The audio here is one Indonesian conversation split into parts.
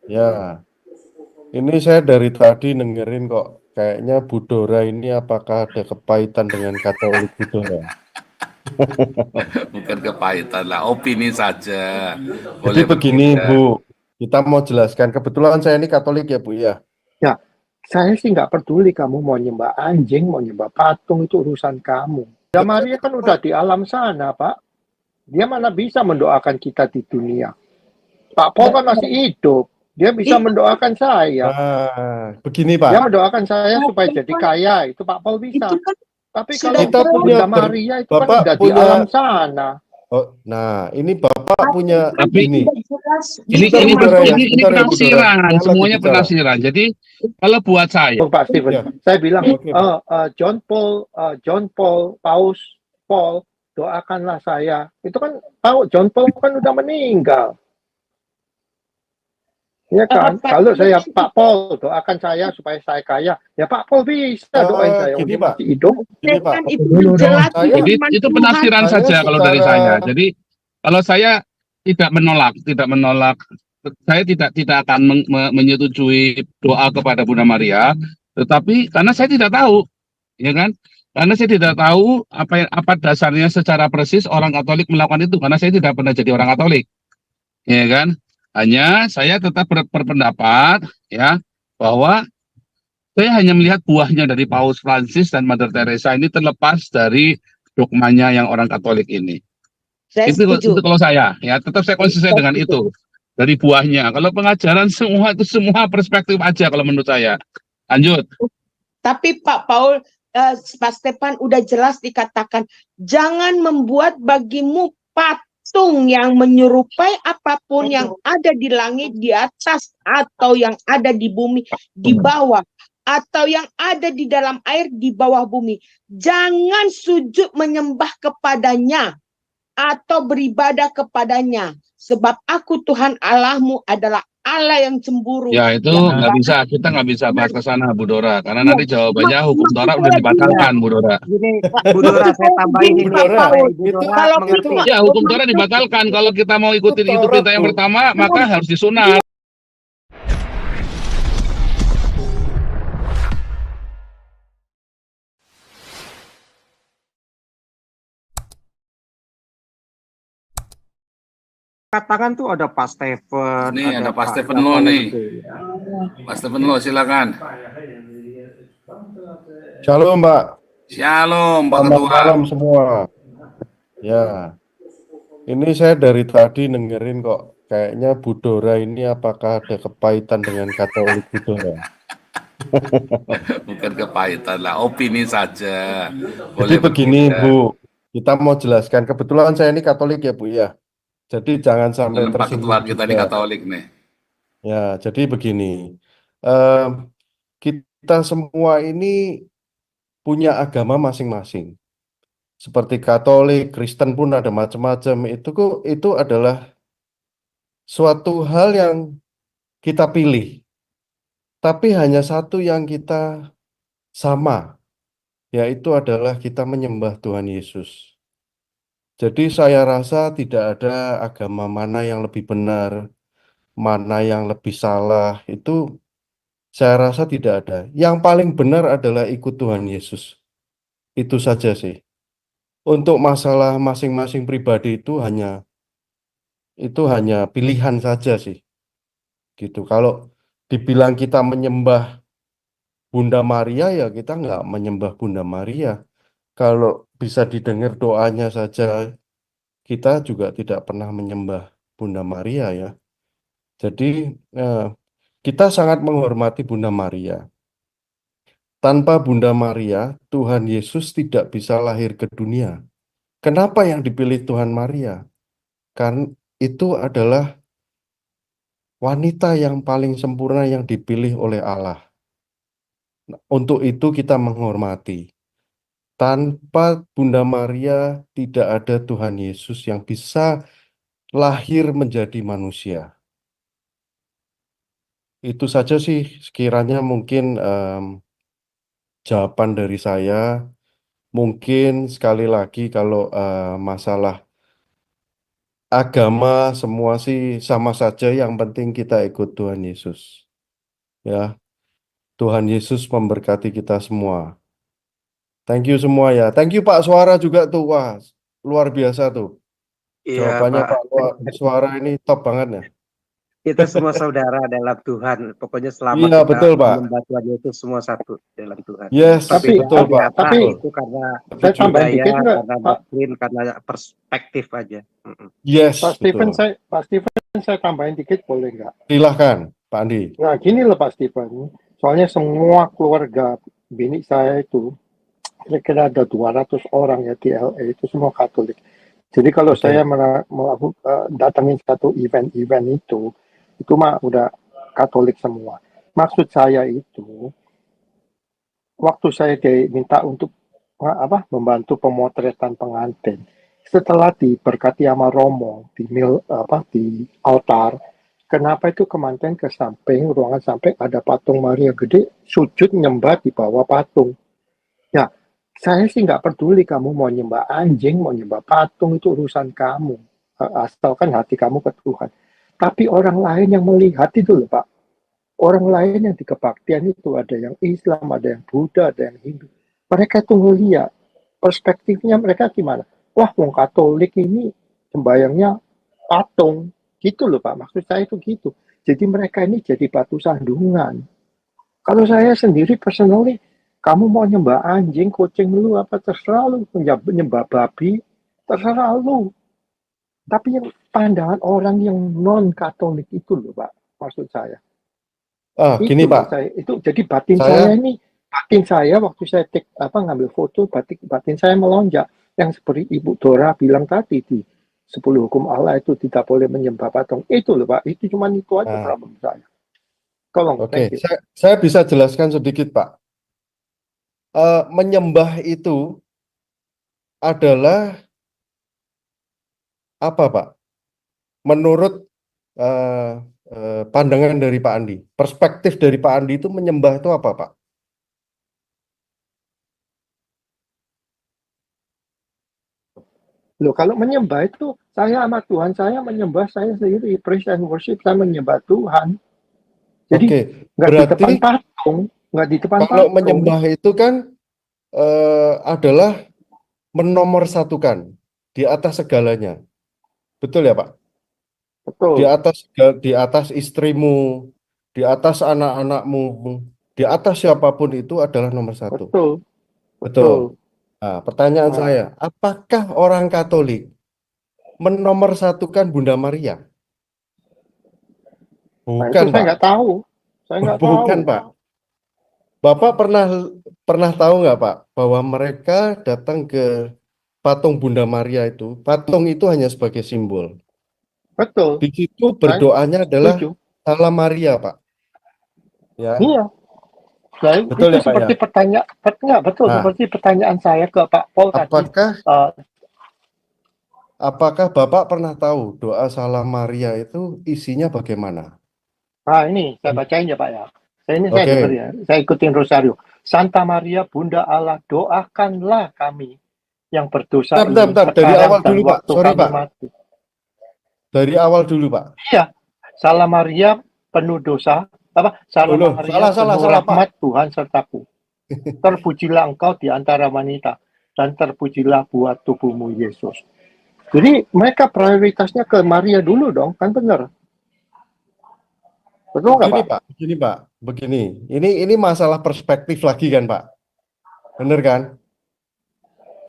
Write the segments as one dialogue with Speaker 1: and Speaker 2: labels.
Speaker 1: Ya, ini saya dari tadi dengerin kok. Kayaknya Bu Dora ini apakah ada kepahitan dengan Katolik Bu Dora?
Speaker 2: Bukan kepahitan lah, opini saja.
Speaker 1: Jadi
Speaker 2: Boleh
Speaker 1: begini Bu,
Speaker 2: berbeda.
Speaker 1: kita mau jelaskan. Kebetulan saya ini Katolik ya Bu ya.
Speaker 3: Ya, saya sih nggak peduli kamu mau nyembah anjing, mau nyembah patung, itu urusan kamu. Dan Maria kan udah di alam sana, Pak. Dia mana bisa mendoakan kita di dunia. Pak Paul kan masih hidup. Dia bisa mendoakan saya.
Speaker 1: Nah, begini
Speaker 3: Dia
Speaker 1: Pak.
Speaker 3: mendoakan saya supaya jadi kaya. Itu Pak Paul bisa.
Speaker 4: Itu kan
Speaker 3: Tapi
Speaker 4: sudah
Speaker 3: kalau
Speaker 1: Kita punya
Speaker 3: Bunda Maria itu kan
Speaker 1: Bapak
Speaker 3: udah di
Speaker 1: punya
Speaker 3: alam sana.
Speaker 1: oh, nah, ini Bapak punya
Speaker 5: Tapi
Speaker 1: gini.
Speaker 4: tidak jelas di
Speaker 5: ini
Speaker 1: Bentar,
Speaker 5: ini
Speaker 1: Bu
Speaker 4: firman
Speaker 1: Dora ya,
Speaker 5: ini
Speaker 1: bentar ya Bu Dora.
Speaker 5: penafsiran,
Speaker 1: Saya lagi
Speaker 5: semuanya
Speaker 1: bicara.
Speaker 5: penafsiran. Jadi kalau buat saya,
Speaker 3: Oh, Pak Steven,
Speaker 1: Ya,
Speaker 3: saya bilang,
Speaker 1: oke Pak.
Speaker 3: John Paul, Paus Paul, doakanlah saya. Itu kan John Paul kan udah meninggal. Ya kan? Kalau saya Pak Paul doakan saya supaya saya kaya, ya Pak Paul bisa doain saya.
Speaker 1: Gini
Speaker 3: Dia
Speaker 1: Pak,
Speaker 3: masih hidup.
Speaker 1: gini Pak.
Speaker 4: Kan itu jelas di
Speaker 1: Saya
Speaker 5: jadi
Speaker 4: firman
Speaker 5: itu
Speaker 4: Tuhan.
Speaker 5: penafsiran
Speaker 1: saya
Speaker 5: saja kalau dari
Speaker 1: secara
Speaker 5: saya. Jadi kalau saya tidak menolak, saya tidak akan menyetujui doa kepada Bunda Maria, tetapi karena saya tidak tahu, ya kan? Karena saya tidak tahu apa dasarnya secara persis orang Katolik melakukan itu, karena saya tidak pernah jadi orang Katolik, ya kan? Hanya saya tetap berpendapat, ya, bahwa saya hanya melihat buahnya dari Paus Francis dan Mother Teresa ini terlepas dari dogmanya yang orang Katolik ini.
Speaker 4: Saya
Speaker 5: Itu
Speaker 4: setuju.
Speaker 5: kalau saya, ya tetap saya konsisten dengan itu dari buahnya. Kalau pengajaran semua itu semua perspektif aja kalau menurut saya. Lanjut.
Speaker 4: Tapi Pak Paul, Pak Stefan udah jelas dikatakan, jangan membuat bagimu patung yang menyerupai apapun yang ada di langit, di atas, atau yang ada di bumi, di bawah, atau yang ada di dalam air, di bawah bumi. Jangan sujud menyembah kepadanya atau beribadah kepadanya. Sebab aku Tuhan Allahmu adalah Allah yang cemburu.
Speaker 5: Ya itu
Speaker 4: Yang
Speaker 5: nggak bisa, kita nggak bisa bahas ke sana Bu Dora, karena nanti jawabannya hukum
Speaker 4: maksud
Speaker 5: Torah udah
Speaker 4: saya
Speaker 5: dibatalkan Bu Dora.
Speaker 6: Gini, Bu Dora, saya tambahin
Speaker 1: Bu
Speaker 6: ini
Speaker 1: Dora,
Speaker 6: supaya Ibu
Speaker 1: itu
Speaker 6: Dora
Speaker 4: kalau
Speaker 6: mengerti.
Speaker 4: kita
Speaker 5: Ya hukum Torah dibatalkan kalau kita mau ikutin itu
Speaker 1: Taurat,
Speaker 5: perintah yang
Speaker 1: Bu.
Speaker 5: pertama, maka harus disunat.
Speaker 6: Katakan tuh ada Pak Stephen,
Speaker 2: Nih ada Pak Stephen
Speaker 6: Jafar
Speaker 2: Lo nih.
Speaker 6: gitu ya.
Speaker 2: Pak Stephen Lo silakan.
Speaker 1: Shalom Mbak.
Speaker 2: Shalom Pak
Speaker 1: Selamat
Speaker 2: Ketua.
Speaker 1: malam semua. Ya, ini saya dari tadi dengerin kok. Kayaknya Bu Dora ini apakah ada kepahitan dengan Katolik Bu Dora?
Speaker 2: Bukan kepahitan lah, opini saja.
Speaker 1: Jadi
Speaker 2: Boleh
Speaker 1: begini
Speaker 2: berbeda.
Speaker 1: Bu, kita mau jelaskan. Kebetulan saya ini Katolik ya Bu ya. Jadi jangan sampai
Speaker 2: Dengan Pak Ketua
Speaker 1: tersinggung
Speaker 2: kita di
Speaker 1: juga.
Speaker 2: Katolik nih.
Speaker 1: Ya, jadi begini. Eh, kita semua ini punya agama masing-masing. Seperti Katolik, Kristen pun ada macam-macam. Itu adalah suatu hal yang kita pilih. Tapi hanya satu yang kita sama, yaitu adalah kita menyembah Tuhan Yesus. Jadi saya rasa tidak ada agama mana yang lebih benar, mana yang lebih salah. Itu saya rasa tidak ada. Yang paling benar adalah ikut Tuhan Yesus. Itu saja sih. Untuk masalah masing-masing pribadi itu hanya pilihan saja sih. Gitu. Kalau dibilang kita menyembah Bunda Maria ya kita nggak menyembah Bunda Maria. Kalau bisa didengar doanya saja, kita juga tidak pernah menyembah Bunda Maria ya. Jadi eh, kita sangat menghormati Bunda Maria. Tanpa Bunda Maria, Tuhan Yesus tidak bisa lahir ke dunia. Kenapa yang dipilih Tuhan Maria? Karena itu adalah wanita yang paling sempurna yang dipilih oleh Allah. Untuk itu kita menghormati. Tanpa Bunda Maria tidak ada Tuhan Yesus yang bisa lahir menjadi manusia. Itu saja sih sekiranya mungkin jawaban dari saya. Mungkin sekali lagi kalau masalah agama semua sih sama saja, yang penting kita ikut Tuhan Yesus. Ya, Tuhan Yesus memberkati kita semua. Thank you semua ya. Thank you Pak Suara juga tuh. Wah, luar biasa tuh.
Speaker 6: Iya,
Speaker 1: Jawabannya
Speaker 6: Pak.
Speaker 1: Pak Suara ini top banget ya.
Speaker 6: Kita semua saudara dalam Tuhan. Pokoknya selama
Speaker 1: Iya,
Speaker 6: kita
Speaker 1: betul Pak.
Speaker 6: menyembah Tuhan itu semua satu dalam Tuhan.
Speaker 1: Yes,
Speaker 3: Tapi
Speaker 1: betul Pak.
Speaker 6: ternyata
Speaker 1: Betul.
Speaker 6: itu karena
Speaker 3: saya tambahin
Speaker 6: budaya,
Speaker 3: dikit nggak,
Speaker 6: karena
Speaker 3: Pak?
Speaker 6: doktrin, karena perspektif aja.
Speaker 1: Yes,
Speaker 3: Pak Stephen,
Speaker 1: betul.
Speaker 3: saya tambahin dikit boleh nggak?
Speaker 1: Silahkan Pak Andi.
Speaker 3: Nah, gini loh Pak Stephen. Soalnya semua keluarga bini saya itu, kira-kira ada 200 orang ya di LA, itu semua Katolik. Jadi kalau
Speaker 1: Oke.
Speaker 3: saya datangin satu event-event itu mah udah Katolik semua. Maksud saya itu, waktu saya diminta untuk membantu pemotretan pengantin, setelah diberkati sama Romo di altar, kenapa itu kemanten ke samping ruangan sampai ada patung Maria gede sujud nyembah di bawah patung? Ya, saya sih nggak peduli kamu mau nyembah anjing, mau nyembah patung, itu urusan kamu. Asalkan hati kamu ke Tuhan. Tapi orang lain yang melihat itu loh Pak. Orang lain yang di kebaktian itu ada yang Islam, ada yang Buddha, ada yang Hindu. Mereka itu ngeliat perspektifnya mereka gimana? Wah, wong Katolik ini sembayangnya patung. Gitu loh Pak, maksud saya itu gitu. Jadi mereka ini jadi batu sandungan. Kalau saya sendiri personally, kamu mau nyembah anjing, kucing lu apa terserah lu, nyembah babi, terserah lu. Tapi yang pandangan orang yang non Katolik itu loh Pak, maksud saya.
Speaker 1: Gini
Speaker 3: Itu
Speaker 1: Pak,
Speaker 3: saya itu jadi batin
Speaker 1: saya
Speaker 3: saya waktu saya ngambil foto, batin saya melonjak, yang seperti Ibu Dora bilang tadi di 10 hukum Allah itu tidak boleh menyembah patung. Itu loh Pak, itu cuma itu aja
Speaker 1: Nah,
Speaker 3: problem saya. Tolong,
Speaker 1: oke,
Speaker 3: thank you.
Speaker 1: saya bisa jelaskan sedikit Pak. Menyembah itu adalah apa Pak? Menurut pandangan dari Pak Andi, perspektif dari Pak Andi itu menyembah itu apa Pak?
Speaker 3: Loh, kalau menyembah itu saya sama Tuhan saya menyembah saya sendiri, praise and worship, saya menyembah Tuhan. Jadi
Speaker 1: Oke,
Speaker 3: nggak di
Speaker 1: berarti
Speaker 3: depan patung, nggak di depan
Speaker 1: kalau
Speaker 3: patung.
Speaker 1: menyembah itu kan adalah menomorsatukan di atas segalanya. Betul ya Pak?
Speaker 3: Betul,
Speaker 1: Di atas istrimu, di atas anak-anakmu, di atas siapapun itu adalah nomor satu.
Speaker 3: betul,
Speaker 1: Betul.
Speaker 3: betul.
Speaker 1: Nah, pertanyaan
Speaker 3: Nah,
Speaker 1: saya, apakah orang Katolik menomorsatukan Bunda Maria?
Speaker 3: Nah,
Speaker 1: Bukan,
Speaker 3: itu saya
Speaker 1: Pak.
Speaker 3: nggak tahu. Saya nggak tahu.
Speaker 1: Bukan, Pak. Bapak pernah tahu nggak, Pak, bahwa mereka datang ke patung Bunda Maria itu, patung itu hanya sebagai simbol.
Speaker 3: Betul,
Speaker 1: Di situ
Speaker 3: saya
Speaker 1: berdoanya adalah
Speaker 3: setuju.
Speaker 1: Salam Maria, Pak. Ya,
Speaker 3: Iya. Nah,
Speaker 1: betul
Speaker 3: itu
Speaker 1: ya, Pak ya.
Speaker 3: seperti betul
Speaker 1: Nah,
Speaker 3: seperti pertanyaan saya ke Pak Paul tadi.
Speaker 1: Apakah Bapak pernah tahu doa Salam Maria itu isinya bagaimana?
Speaker 3: Nah, ini saya bacain ya Pak ya. Saya
Speaker 1: Oke.
Speaker 3: dengar ya. Saya ikutin Rosario. Santa Maria Bunda Allah, doakanlah kami yang berdosa ini
Speaker 1: Bentar. Dari
Speaker 3: sekarang
Speaker 1: awal
Speaker 3: dan
Speaker 1: dulu, Pak.
Speaker 3: waktu
Speaker 1: Sorry,
Speaker 3: kami
Speaker 1: Pak.
Speaker 3: mati.
Speaker 1: Dari awal dulu, Pak.
Speaker 3: Iya. Salam Maria penuh dosa. Salam
Speaker 1: Loh,
Speaker 3: Maria
Speaker 1: salah,
Speaker 3: penuh
Speaker 1: Pak.
Speaker 3: rahmat, Tuhan sertaku. Terpujilah engkau di antara wanita, dan terpujilah buah tubuhmu Yesus. Jadi mereka prioritasnya ke Maria dulu dong, kan benar? Betul nggak Pak?
Speaker 1: Begini. Ini masalah perspektif lagi kan, Pak. Bener kan?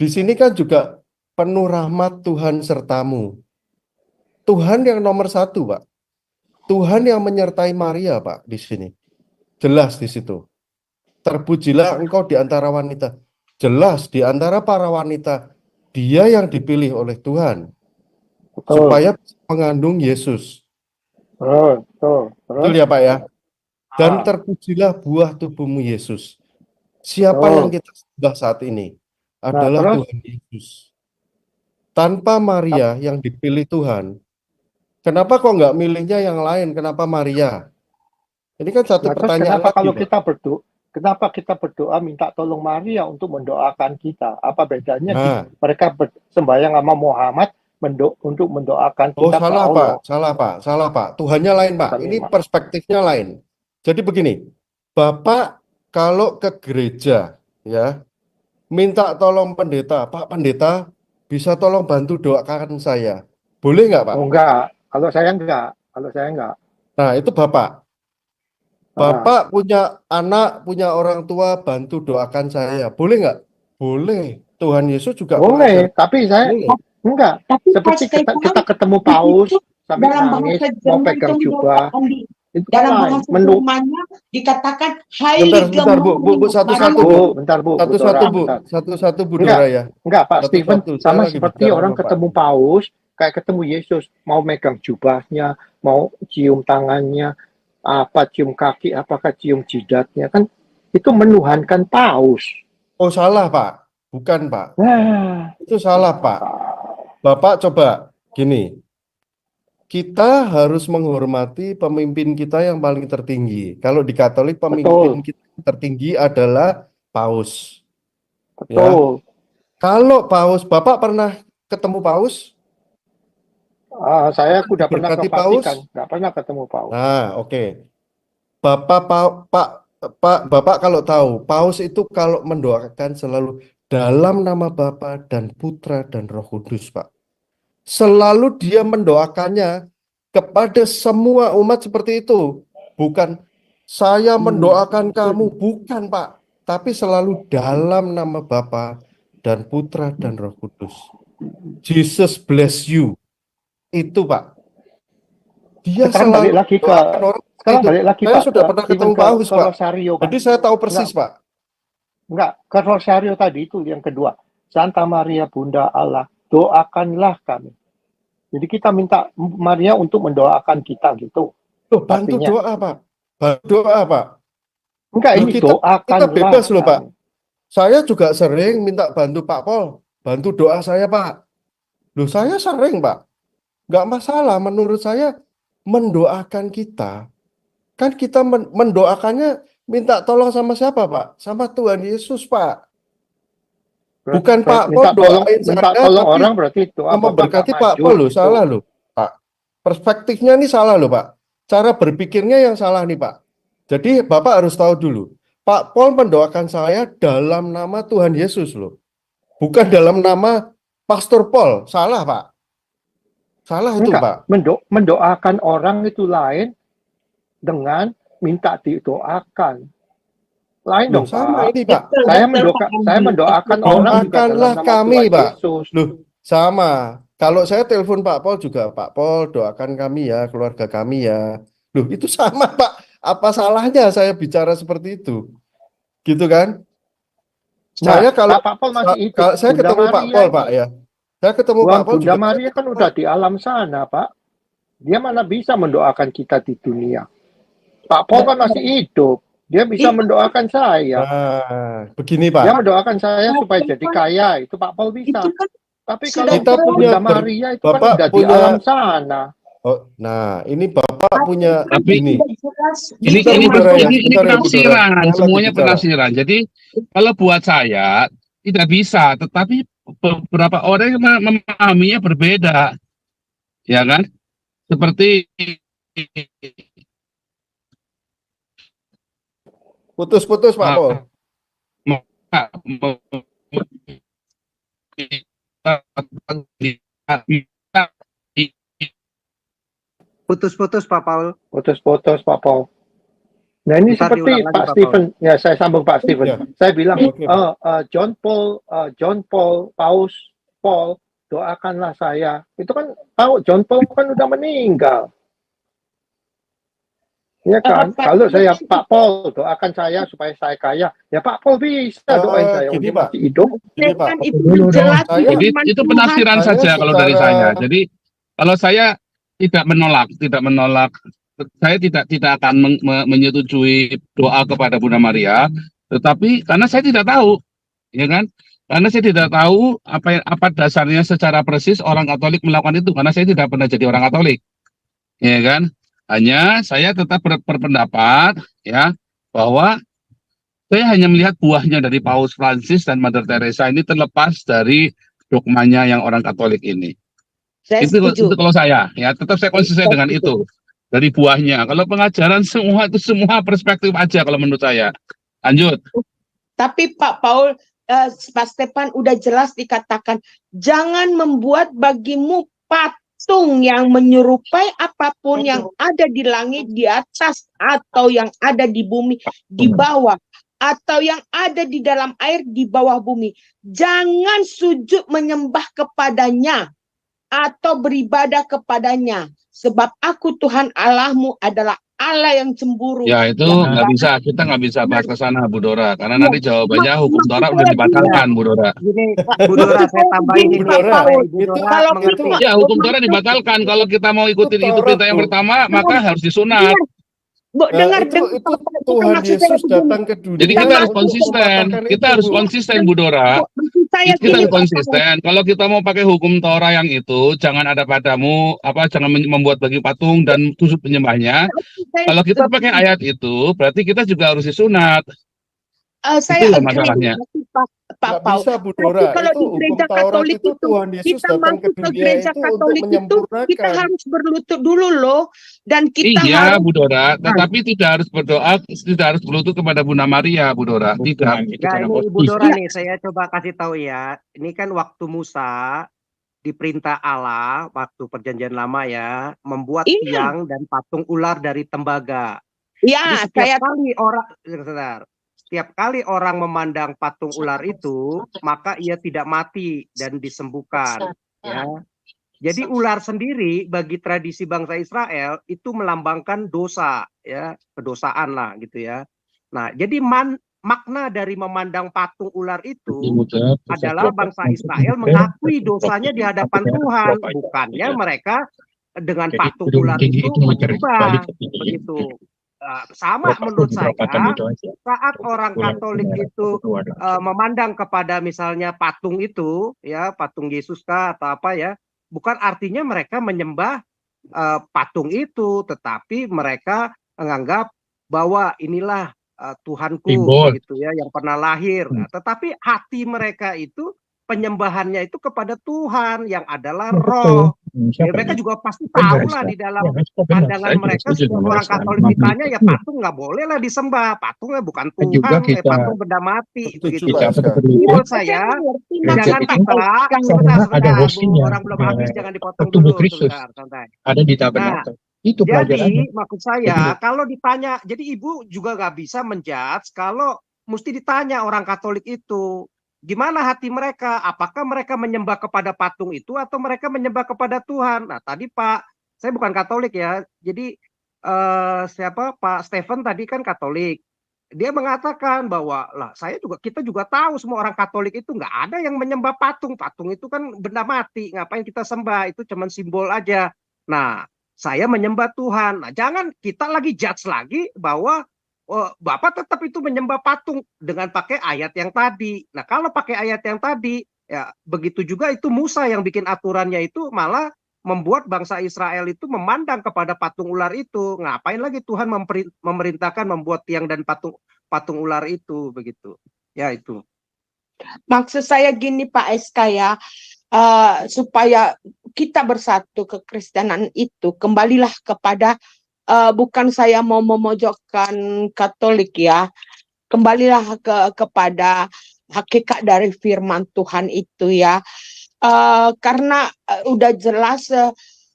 Speaker 1: Di sini kan juga penuh rahmat Tuhan sertamu. Tuhan yang nomor satu, Pak. Tuhan yang menyertai Maria, Pak, di sini. Jelas di situ. Terpujilah engkau di antara wanita. Jelas di antara para wanita, dia yang dipilih oleh Tuhan.
Speaker 3: Betul.
Speaker 1: Supaya mengandung Yesus.
Speaker 3: Betul.
Speaker 1: Betul ya, Pak ya? Dan terpujilah buah tubuhmu Yesus. Siapa yang kita sembah saat ini adalah Tuhan Yesus. Tanpa Maria yang dipilih Tuhan, kenapa kok nggak milihnya yang lain? Kenapa Maria? Ini kan satu pertanyaan
Speaker 3: kenapa
Speaker 1: lagi,
Speaker 3: kalau
Speaker 1: Pak.
Speaker 3: kenapa kita berdoa minta tolong Maria untuk mendoakan kita? Apa bedanya mereka sembahyang sama Muhammad, untuk mendoakan
Speaker 1: Oh,
Speaker 3: kita ke
Speaker 1: salah
Speaker 3: Allah.
Speaker 1: Pak, salah Pak, salah Pak. Tuhannya lain Pak. Ini
Speaker 3: Terima.
Speaker 1: perspektifnya lain. Jadi begini, Bapak kalau ke gereja, ya, minta tolong pendeta, Pak Pendeta, bisa tolong bantu doakan saya. Boleh nggak Pak?
Speaker 3: Oh, enggak. Kalau saya enggak. Kalau saya enggak.
Speaker 1: Nah, itu Bapak.
Speaker 3: Ah,
Speaker 1: Bapak punya anak, punya orang tua, bantu doakan saya. Boleh nggak? Boleh. Tuhan Yesus juga
Speaker 3: boleh.
Speaker 1: mengajar.
Speaker 3: Tapi saya
Speaker 1: Boleh.
Speaker 3: enggak.
Speaker 4: Tapi Pak
Speaker 3: Seperti kita
Speaker 4: Stefan,
Speaker 3: ketemu paus
Speaker 4: itu
Speaker 3: sampai
Speaker 4: dalam
Speaker 3: nangis
Speaker 4: bahasa
Speaker 3: mau
Speaker 4: Jerman
Speaker 3: pegang
Speaker 4: itu
Speaker 3: jubah.
Speaker 4: mendoakan di
Speaker 3: Itu kan
Speaker 4: dalam
Speaker 3: lain.
Speaker 4: bahasa Jermannya dikatakan Heilige
Speaker 1: Sebentar, Bu, satu-satu,
Speaker 4: Maria.
Speaker 1: Bu.
Speaker 3: Bentar Bu
Speaker 1: Satu-satu,
Speaker 3: Dora,
Speaker 1: Bu.
Speaker 3: bentar.
Speaker 1: Satu-satu, Bu
Speaker 3: Enggak,
Speaker 1: Dora ya.
Speaker 3: enggak Pak Stephen,
Speaker 1: Satu-satu. Saya
Speaker 3: sama
Speaker 1: lagi
Speaker 3: seperti
Speaker 1: bicara
Speaker 3: orang
Speaker 1: sama Pak.
Speaker 3: ketemu paus, kayak ketemu Yesus, mau megang jubahnya, mau cium tangannya, apa cium kaki, apakah cium jidatnya, kan itu menuhankan paus.
Speaker 1: Oh, salah, Pak. Bukan, Pak.
Speaker 3: Nah,
Speaker 1: Itu salah, Pak. Bapak coba gini. Kita harus menghormati pemimpin kita yang paling tertinggi. Kalau di Katolik, pemimpin kita yang tertinggi adalah paus. Ya.
Speaker 3: betul.
Speaker 1: Kalau paus, Bapak pernah ketemu paus?
Speaker 3: Saya udah pernah ke
Speaker 1: Diberkati paus?
Speaker 3: Vatikan, nggak pernah ketemu paus.
Speaker 1: Nah, oke. Bapak kalau tahu, paus itu kalau mendoakan selalu dalam nama Bapa dan Putra dan Roh Kudus, Pak. Selalu dia mendoakannya kepada semua umat seperti itu. Bukan saya mendoakan kamu, bukan Pak. Tapi selalu dalam nama Bapa dan Putra dan Roh Kudus. Jesus bless you. Itu Pak. Dia
Speaker 3: Sekarang
Speaker 1: selalu
Speaker 3: balik lagi ke
Speaker 1: mendoakan orang
Speaker 3: sekarang
Speaker 1: itu.
Speaker 3: balik lagi
Speaker 1: Saya
Speaker 3: Pak,
Speaker 1: sudah pernah
Speaker 3: Stephen,
Speaker 1: ketemu
Speaker 3: ke
Speaker 1: paus, Pak.
Speaker 3: Rosario, Pak.
Speaker 1: Jadi saya tahu persis, Pak.
Speaker 3: Enggak, ke Rosario tadi itu yang kedua. Santa Maria Bunda Allah, doakanlah kami. Jadi kita minta Maria untuk mendoakan kita gitu.
Speaker 1: Loh, bantu
Speaker 3: Artinya.
Speaker 1: doa, Pak. Bantu doa, Pak.
Speaker 3: Enggak,
Speaker 1: Loh,
Speaker 3: ini
Speaker 1: kita
Speaker 3: doakanlah
Speaker 1: bebas loh, Pak.
Speaker 3: kami.
Speaker 1: Saya juga sering minta bantu Pak Pol. Bantu doa saya, Pak. Loh, saya sering, Pak. Nggak masalah. Menurut saya, mendoakan kita. Kan kita mendoakannya minta tolong sama siapa, Pak? Sama Tuhan Yesus, Pak. Bukan Pak Pol doain
Speaker 3: minta
Speaker 1: saya,
Speaker 3: tolong
Speaker 1: tapi
Speaker 3: orang berarti doa
Speaker 1: memberkati
Speaker 3: Bapak
Speaker 1: Pak
Speaker 3: manjur
Speaker 1: Pol loh,
Speaker 3: gitu.
Speaker 1: salah loh, Pak. Perspektifnya ini salah loh, Pak. Cara berpikirnya yang salah nih, Pak. Jadi Bapak harus tahu dulu, Pak Pol mendoakan saya dalam nama Tuhan Yesus loh. Bukan dalam nama Pastor Pol. Salah, Pak. Salah itu,
Speaker 3: Enggak,
Speaker 1: Pak.
Speaker 3: mendoakan orang itu lain dengan minta didoakan. Lain
Speaker 1: Loh,
Speaker 3: dong,
Speaker 1: sama
Speaker 3: Pak.
Speaker 1: ini, Pak.
Speaker 3: Saya mendoakan orang juga dalam
Speaker 1: Doakanlah
Speaker 3: nama
Speaker 1: kami,
Speaker 3: Tuhan
Speaker 1: Pak.
Speaker 3: Yesus.
Speaker 1: Loh, sama. Kalau saya telepon Pak Pol juga, Pak Pol doakan kami ya, keluarga kami ya. Loh, itu sama, Pak. Apa salahnya saya bicara seperti itu? Gitu kan? Saya kalau
Speaker 3: Pak Pol masih hidup.
Speaker 1: saya
Speaker 3: Bunda
Speaker 1: ketemu Pak
Speaker 3: Maria
Speaker 1: Pol,
Speaker 3: ini.
Speaker 1: Pak ya. Saya ketemu Pak Pol
Speaker 3: Bunda
Speaker 1: juga.
Speaker 3: Maria kan udah di alam sana, Pak. Dia mana bisa mendoakan kita di dunia. Pak Pol kan masih hidup. Dia bisa mendoakan saya.
Speaker 1: Nah, begini Pak.
Speaker 3: Dia mendoakan saya supaya jadi kaya. Itu Pak Pol bisa.
Speaker 4: Itu kan
Speaker 3: Tapi
Speaker 4: sudah
Speaker 3: kalau
Speaker 1: kita punya
Speaker 3: Bunda Maria itu
Speaker 1: Bapak
Speaker 3: kan udah di
Speaker 1: punya-
Speaker 3: alam sana.
Speaker 1: Oh, nah, ini Bapak punya
Speaker 5: Tapi
Speaker 1: ini.
Speaker 5: Ini
Speaker 1: Bentar,
Speaker 5: ini,
Speaker 1: Bu Dora ya.
Speaker 5: ini
Speaker 1: Bentar ya, Bu Dora.
Speaker 5: penafsiran,
Speaker 1: Saya lagi
Speaker 5: semuanya
Speaker 1: bicara.
Speaker 5: penafsiran. Jadi kalau buat saya tidak bisa, tetapi beberapa orang yang memahaminya berbeda, ya kan? Seperti
Speaker 1: Putus-putus Pak Pol.
Speaker 6: Putus-putus Pak Paul.
Speaker 3: Putus-putus Pak Paul. Nah ini
Speaker 6: Bentar,
Speaker 3: seperti
Speaker 6: diulang lagi,
Speaker 3: Pak
Speaker 6: Pak
Speaker 3: Stephen, ya saya sambung Pak Stephen.
Speaker 1: Ya.
Speaker 3: Saya bilang,
Speaker 1: Oke,
Speaker 3: John Paul, Paus Paul, doakanlah saya. Itu kan tahu John Paul kan udah meninggal. Ya kan, kalau saya Pak Paul doakan saya supaya saya kaya, ya Pak Paul bisa doain saya.
Speaker 1: Gini,
Speaker 3: Dia
Speaker 1: Pak.
Speaker 3: masih hidup.
Speaker 1: Gini, Pak.
Speaker 4: Stefan itu menjelaskan
Speaker 1: Saya-
Speaker 5: Jadi
Speaker 4: firman
Speaker 5: itu
Speaker 4: Tuhan.
Speaker 5: penafsiran
Speaker 1: Saya
Speaker 5: saja kalau dari
Speaker 1: secara-
Speaker 5: saya. Jadi kalau saya tidak menolak, saya tidak akan menyetujui doa kepada Bunda Maria, tetapi karena saya tidak tahu, ya kan? Karena saya tidak tahu apa dasarnya secara persis orang Katolik melakukan itu, karena saya tidak pernah jadi orang Katolik, ya kan? Hanya saya tetap berpendapat, ya, bahwa saya hanya melihat buahnya dari Paus Francis dan Mother Teresa ini terlepas dari dogmanya yang orang Katolik ini.
Speaker 4: Saya
Speaker 5: Itu
Speaker 4: setuju.
Speaker 5: kalau saya, ya tetap saya konsisten dengan itu dari buahnya. Kalau pengajaran semua itu semua perspektif aja kalau menurut saya. Lanjut.
Speaker 4: Tapi Pak Paul, Pak Stefan udah jelas dikatakan, jangan membuat bagimu patung yang menyerupai apapun yang ada di langit, di atas, atau yang ada di bumi, di bawah, atau yang ada di dalam air, di bawah bumi. Jangan sujud menyembah kepadanya atau beribadah kepadanya. Sebab aku Tuhan Allahmu adalah Allah yang cemburu.
Speaker 5: Ya itu
Speaker 4: Yang
Speaker 5: nggak bisa, kita nggak bisa bahas ke sana Bu Dora, karena
Speaker 4: Iya.
Speaker 5: nanti jawabannya hukum
Speaker 4: Maksud
Speaker 5: Dora udah
Speaker 4: saya
Speaker 5: dibatalkan Bu Dora.
Speaker 6: Gini, Bu Dora, saya tambahin
Speaker 4: Begini,
Speaker 6: ini
Speaker 4: Pak
Speaker 1: Dora,
Speaker 6: supaya Bu
Speaker 1: itu-
Speaker 6: Dora
Speaker 4: kalau
Speaker 6: mengerti.
Speaker 4: kita-
Speaker 5: Ya hukum Dora dibatalkan kalau kita mau ikutin itu
Speaker 1: Taurat,
Speaker 5: perintah yang
Speaker 1: Bu.
Speaker 5: pertama, maka harus disunat.
Speaker 4: Dengar, Bu, dengar,
Speaker 1: itu
Speaker 4: dengar, Pak, bukan
Speaker 1: Tuhan
Speaker 4: maksud saya
Speaker 1: Yesus
Speaker 4: begini.
Speaker 1: datang ke dunia.
Speaker 5: Jadi kita harus
Speaker 1: untuk
Speaker 5: konsisten,
Speaker 1: mematahkan
Speaker 5: kita
Speaker 1: itu,
Speaker 5: harus
Speaker 1: Bu.
Speaker 5: konsisten Bu Dora.
Speaker 4: Bu, maksud saya
Speaker 5: Kita
Speaker 4: gini,
Speaker 5: harus
Speaker 4: Pak,
Speaker 5: konsisten. Kalau kita mau pakai hukum Torah yang itu, jangan ada padamu, jangan membuat bagi patung dan tusuk penyembahnya.
Speaker 4: saya,
Speaker 5: Kalau kita pakai ayat itu, berarti kita juga harus disunat.
Speaker 4: saya
Speaker 5: Itulah
Speaker 4: agree,
Speaker 5: masalahnya.
Speaker 4: tapi Pak
Speaker 1: Nggak
Speaker 4: Paul.
Speaker 1: bisa, Bu
Speaker 4: Tapi
Speaker 1: Dora.
Speaker 4: kalau
Speaker 1: Itu
Speaker 4: di
Speaker 1: hukum
Speaker 4: gereja
Speaker 1: Taurat
Speaker 4: Katolik
Speaker 1: itu
Speaker 4: itu,
Speaker 1: Tuhan Yesus
Speaker 4: kita
Speaker 1: datang ke
Speaker 4: masuk ke
Speaker 1: dunia
Speaker 4: gereja
Speaker 1: itu untuk
Speaker 4: Katolik itu, kita
Speaker 1: menyempurnakan.
Speaker 4: harus berlutut dulu loh, dan kita
Speaker 5: Iya,
Speaker 4: harus
Speaker 5: Bu Dora, tetapi tidak harus berdoa, tidak harus berlutut kepada Bunda Maria, Bu Dora. Tidak.
Speaker 6: Nah, ini Ibu Dora nih, saya coba kasih tahu ya. Ini kan waktu Musa diperintah Allah, waktu perjanjian lama ya, membuat
Speaker 4: Iya.
Speaker 6: tiang dan patung ular dari tembaga.
Speaker 4: ya
Speaker 6: Jadi
Speaker 4: saya
Speaker 6: setiap kali orang memandang patung ular itu, maka ia tidak mati dan disembuhkan. Ya. Jadi ular sendiri bagi tradisi bangsa Israel itu melambangkan dosa, ya, kedosaan lah gitu ya. Nah, jadi makna dari memandang patung ular itu adalah bangsa Israel mengakui dosanya di hadapan Tuhan, bukannya mereka dengan patung ular itu menyembah begitu. Sama menurut saya, saat orang Katolik itu memandang kepada misalnya patung itu, ya patung Yesus kah atau apa ya, bukan artinya mereka menyembah patung itu, tetapi mereka menganggap bahwa inilah Tuhanku,
Speaker 5: Simbol.
Speaker 6: gitu ya, yang pernah lahir. Nah, tetapi hati mereka itu penyembahannya itu kepada Tuhan yang adalah Roh. Ya, mereka juga pasti tahu lah di dalam pandangan mereka, semua orang Katolik ditanya ya patung nggak boleh lah disembah, patungnya bukan Tuhan, patung benda mati
Speaker 1: Setuju,
Speaker 6: begitu.
Speaker 1: Pak Aska.
Speaker 6: Menurut saya jangan kita sebentar, Bu, orang belum habis, jangan dipotong dulu sebentar, santai.
Speaker 7: ada di
Speaker 6: Nah,
Speaker 7: tabernakel. Itu
Speaker 6: jadi
Speaker 7: pelajarannya.
Speaker 6: maksud saya kalau ditanya, jadi Ibu juga nggak bisa menjudge kalau mesti ditanya orang Katolik itu gimana hati mereka, apakah mereka menyembah kepada patung itu atau mereka menyembah kepada Tuhan. Nah tadi Pak, saya bukan Katolik ya, jadi Pak Stephen tadi kan Katolik, dia mengatakan bahwa lah kita juga tahu semua orang Katolik itu nggak ada yang menyembah patung itu kan benda mati, ngapain kita sembah, itu cuman simbol aja. Nah saya menyembah Tuhan. Nah jangan kita lagi judge lagi bahwa Bapak tetap itu menyembah patung dengan pakai ayat yang tadi. Nah kalau pakai ayat yang tadi, ya begitu juga itu Musa yang bikin aturannya itu malah membuat bangsa Israel itu memandang kepada patung ular itu. Ngapain lagi Tuhan memerintahkan membuat tiang dan patung ular itu begitu. Ya itu.
Speaker 4: maksud saya gini Pak SK ya, supaya kita bersatu kekristenan itu, kembalilah kepada bukan saya mau memojokkan Katolik ya, kembalilah kepada hakikat dari firman Tuhan itu ya, karena udah jelas.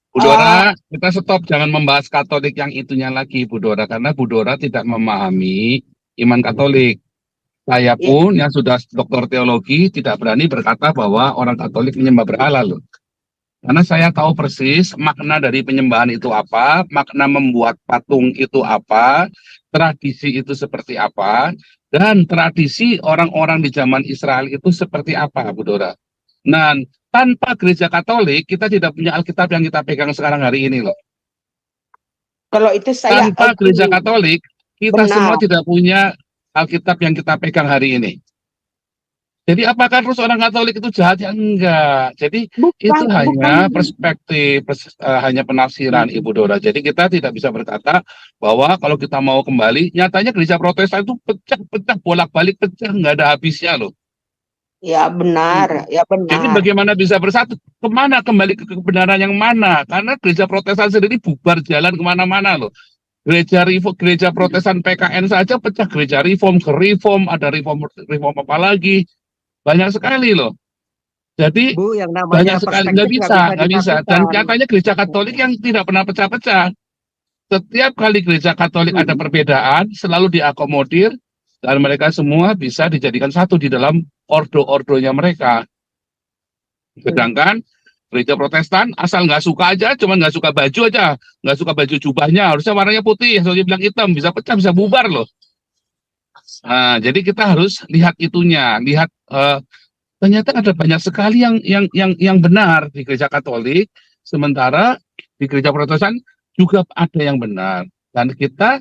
Speaker 5: Bu Dora, kita stop, jangan membahas Katolik yang itunya lagi Bu Dora, karena Bu Dora tidak memahami iman Katolik. Saya pun yang sudah doktor teologi tidak berani berkata bahwa orang Katolik menyembah berhala loh. Karena saya tahu persis makna dari penyembahan itu apa, makna membuat patung itu apa, tradisi itu seperti apa, dan tradisi orang-orang di zaman Israel itu seperti apa, Bu Dora. Nah, tanpa gereja Katolik, kita tidak punya Alkitab yang kita pegang sekarang hari ini loh.
Speaker 4: Kalau itu saya
Speaker 5: Tanpa gereja Katolik, kita
Speaker 4: Benar.
Speaker 5: semua tidak punya Alkitab yang kita pegang hari ini. Jadi apakah terus orang Katolik itu jahat? Ya enggak. Jadi itu hanya perspektif, hanya penafsiran Ibu Dora. Jadi kita tidak bisa berkata bahwa kalau kita mau kembali, nyatanya gereja Protestan itu pecah-pecah, bolak-balik pecah, nggak ada habisnya loh.
Speaker 4: Ya benar, ya
Speaker 5: Jadi
Speaker 4: benar.
Speaker 5: bagaimana bisa bersatu? Kemana kembali ke kebenaran yang mana? Karena gereja Protestan sendiri bubar jalan kemana-mana loh. Gereja Protestan PKN saja pecah, gereja Reform ke Reform, ada Reform apa lagi? Banyak sekali loh. Jadi
Speaker 6: Bu, yang
Speaker 5: banyak
Speaker 6: namanya
Speaker 5: sekali, nggak
Speaker 6: perspektif nggak
Speaker 5: bisa,
Speaker 6: bisa
Speaker 5: nggak bisa. Dan
Speaker 6: disatukan.
Speaker 5: nyatanya gereja Katolik yang tidak pernah pecah-pecah. Setiap kali gereja Katolik ada perbedaan, selalu diakomodir, dan mereka semua bisa dijadikan satu di dalam ordo-ordonya mereka. Sedangkan gereja Protestan asal nggak suka aja, cuma nggak suka baju aja, nggak suka baju jubahnya, harusnya warnanya putih, soalnya bilang hitam, bisa pecah, bisa bubar loh. Nah, jadi kita harus lihat itunya, lihat ternyata ada banyak sekali yang benar di gereja Katolik, sementara di gereja Protestan juga ada yang benar. Dan kita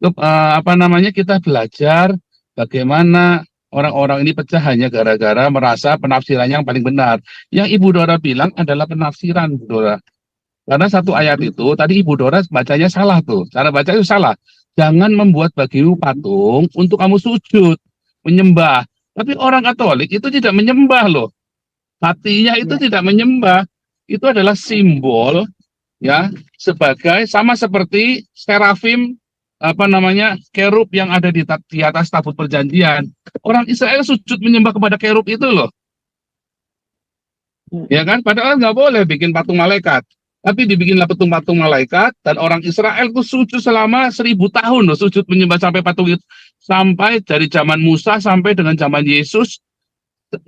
Speaker 5: kita belajar bagaimana orang-orang ini pecah hanya gara-gara merasa penafsirannya yang paling benar. Yang Ibu Dora bilang adalah penafsiran, Bu Dora. Karena satu ayat itu tadi Ibu Dora bacanya salah tuh. Cara baca itu salah. Jangan membuat bagimu patung untuk kamu sujud, menyembah. Tapi orang Katolik itu tidak menyembah loh. Hatinya itu tidak menyembah. Itu adalah simbol ya, sebagai sama seperti serafim kerub yang ada di atas tabut perjanjian. Orang Israel sujud menyembah kepada kerub itu loh. Ya kan? Padahal nggak boleh bikin patung malaikat. Tapi dibikinlah patung-patung malaikat dan orang Israel itu sujud selama 1000 tahun loh, sujud menyembah sampai patung itu. Sampai dari zaman Musa sampai dengan zaman Yesus,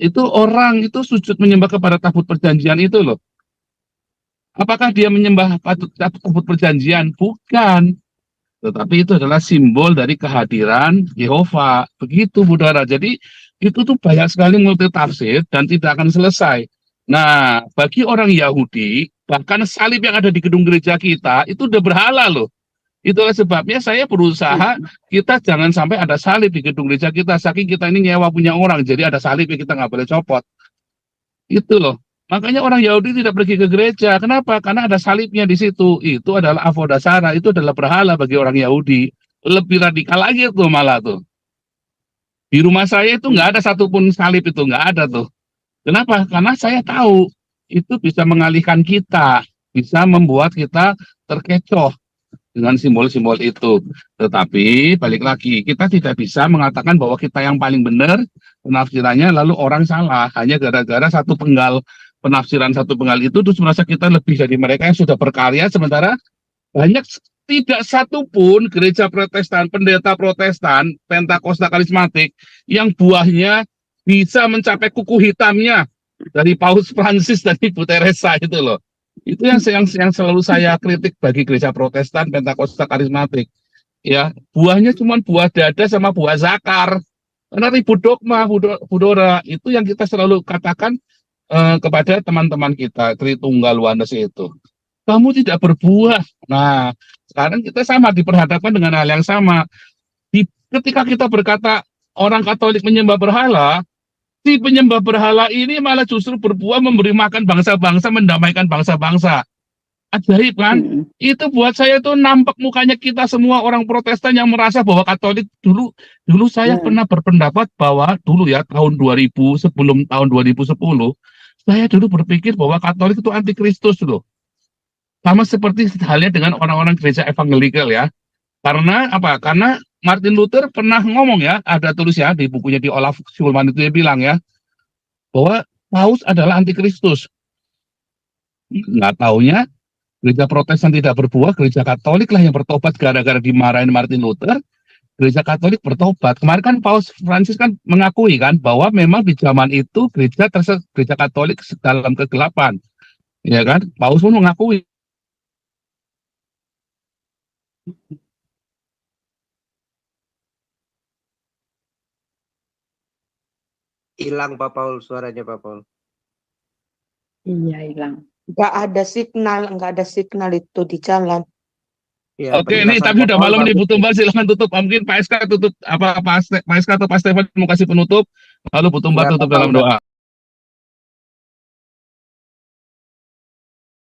Speaker 5: itu orang itu sujud menyembah kepada tabut perjanjian itu loh. Apakah dia menyembah tabut perjanjian? Bukan. Tetapi itu adalah simbol dari kehadiran Yehova. Begitu, Budara. Jadi itu tuh banyak sekali multitafsir dan tidak akan selesai. Nah, bagi orang Yahudi, bahkan salib yang ada di gedung gereja kita, itu udah berhala loh. Itulah sebabnya saya berusaha kita jangan sampai ada salib di gedung gereja kita. Saking kita ini nyewa punya orang, jadi ada salib yang kita nggak boleh copot. Itu loh. Makanya orang Yahudi tidak pergi ke gereja. Kenapa? Karena ada salibnya di situ. Itu adalah avodasara, itu adalah berhala bagi orang Yahudi. Lebih radikal lagi tuh malah tuh. Di rumah saya itu nggak ada satupun salib itu, nggak ada tuh. Kenapa? Karena saya tahu itu bisa mengalihkan kita, bisa membuat kita terkecoh dengan simbol-simbol itu. Tetapi balik lagi, kita tidak bisa mengatakan bahwa kita yang paling benar penafsirannya lalu orang salah hanya gara-gara satu penggal penafsiran satu penggal itu terus merasa kita lebih dari mereka yang sudah berkarya, sementara banyak tidak satu pun gereja Protestan, pendeta Protestan, Pentakosta karismatik yang buahnya bisa mencapai kuku hitamnya dari Paus Francis dan Ibu Teresa itu loh. Itu yang selalu saya kritik bagi gereja Protestan, Pentakosta karismatik. Ya, buahnya cuma buah dada sama buah zakar. Karena ribut dogma, Budora, itu yang kita selalu katakan kepada teman-teman kita, Tritunggal Oneness itu. Kamu tidak berbuah. Nah, sekarang kita sama diperhadapkan dengan hal yang sama. Ketika kita berkata orang Katolik menyembah berhala, si penyembah berhala ini malah justru berbuah memberi makan bangsa-bangsa, mendamaikan bangsa-bangsa. Ajaib kan? Itu buat saya tuh nampak mukanya kita semua orang Protestan yang merasa bahwa Katolik dulu saya pernah berpendapat bahwa dulu ya tahun 2000 sebelum tahun 2010 saya dulu berpikir bahwa Katolik itu antikristus loh. Sama seperti halnya dengan orang-orang gereja evangelikal ya. Karena apa? Karena Martin Luther pernah ngomong ya, ada tulis ya di bukunya di Olaf Schulman itu dia bilang ya, bahwa Paus adalah antikristus. Nggak taunya gereja Protestan tidak berbuah, gereja Katolik lah yang bertobat gara-gara dimarahin Martin Luther. Gereja Katolik bertobat. Kemarin kan Paus Francis kan mengakui kan bahwa memang di zaman itu gereja Katolik dalam kegelapan. Ya kan? Paus pun mengakui.
Speaker 6: Hilang Pak Paul, suaranya Pak Paul.
Speaker 4: Iya, hilang. Nggak ada signal itu di jalan.
Speaker 6: Ya,
Speaker 5: Oke, ini
Speaker 6: penjelasan
Speaker 5: tapi
Speaker 6: Pak
Speaker 5: udah
Speaker 6: Paul
Speaker 5: malam nih Bu
Speaker 6: bagus.
Speaker 5: Tumbar, silakan tutup. Mungkin Pak SK tutup Pak SK atau Pak Stefan mau kasih penutup, lalu Bu Tumbar
Speaker 6: Ya,
Speaker 5: tutup
Speaker 6: Pak Paul
Speaker 5: dalam
Speaker 6: udah
Speaker 5: doa.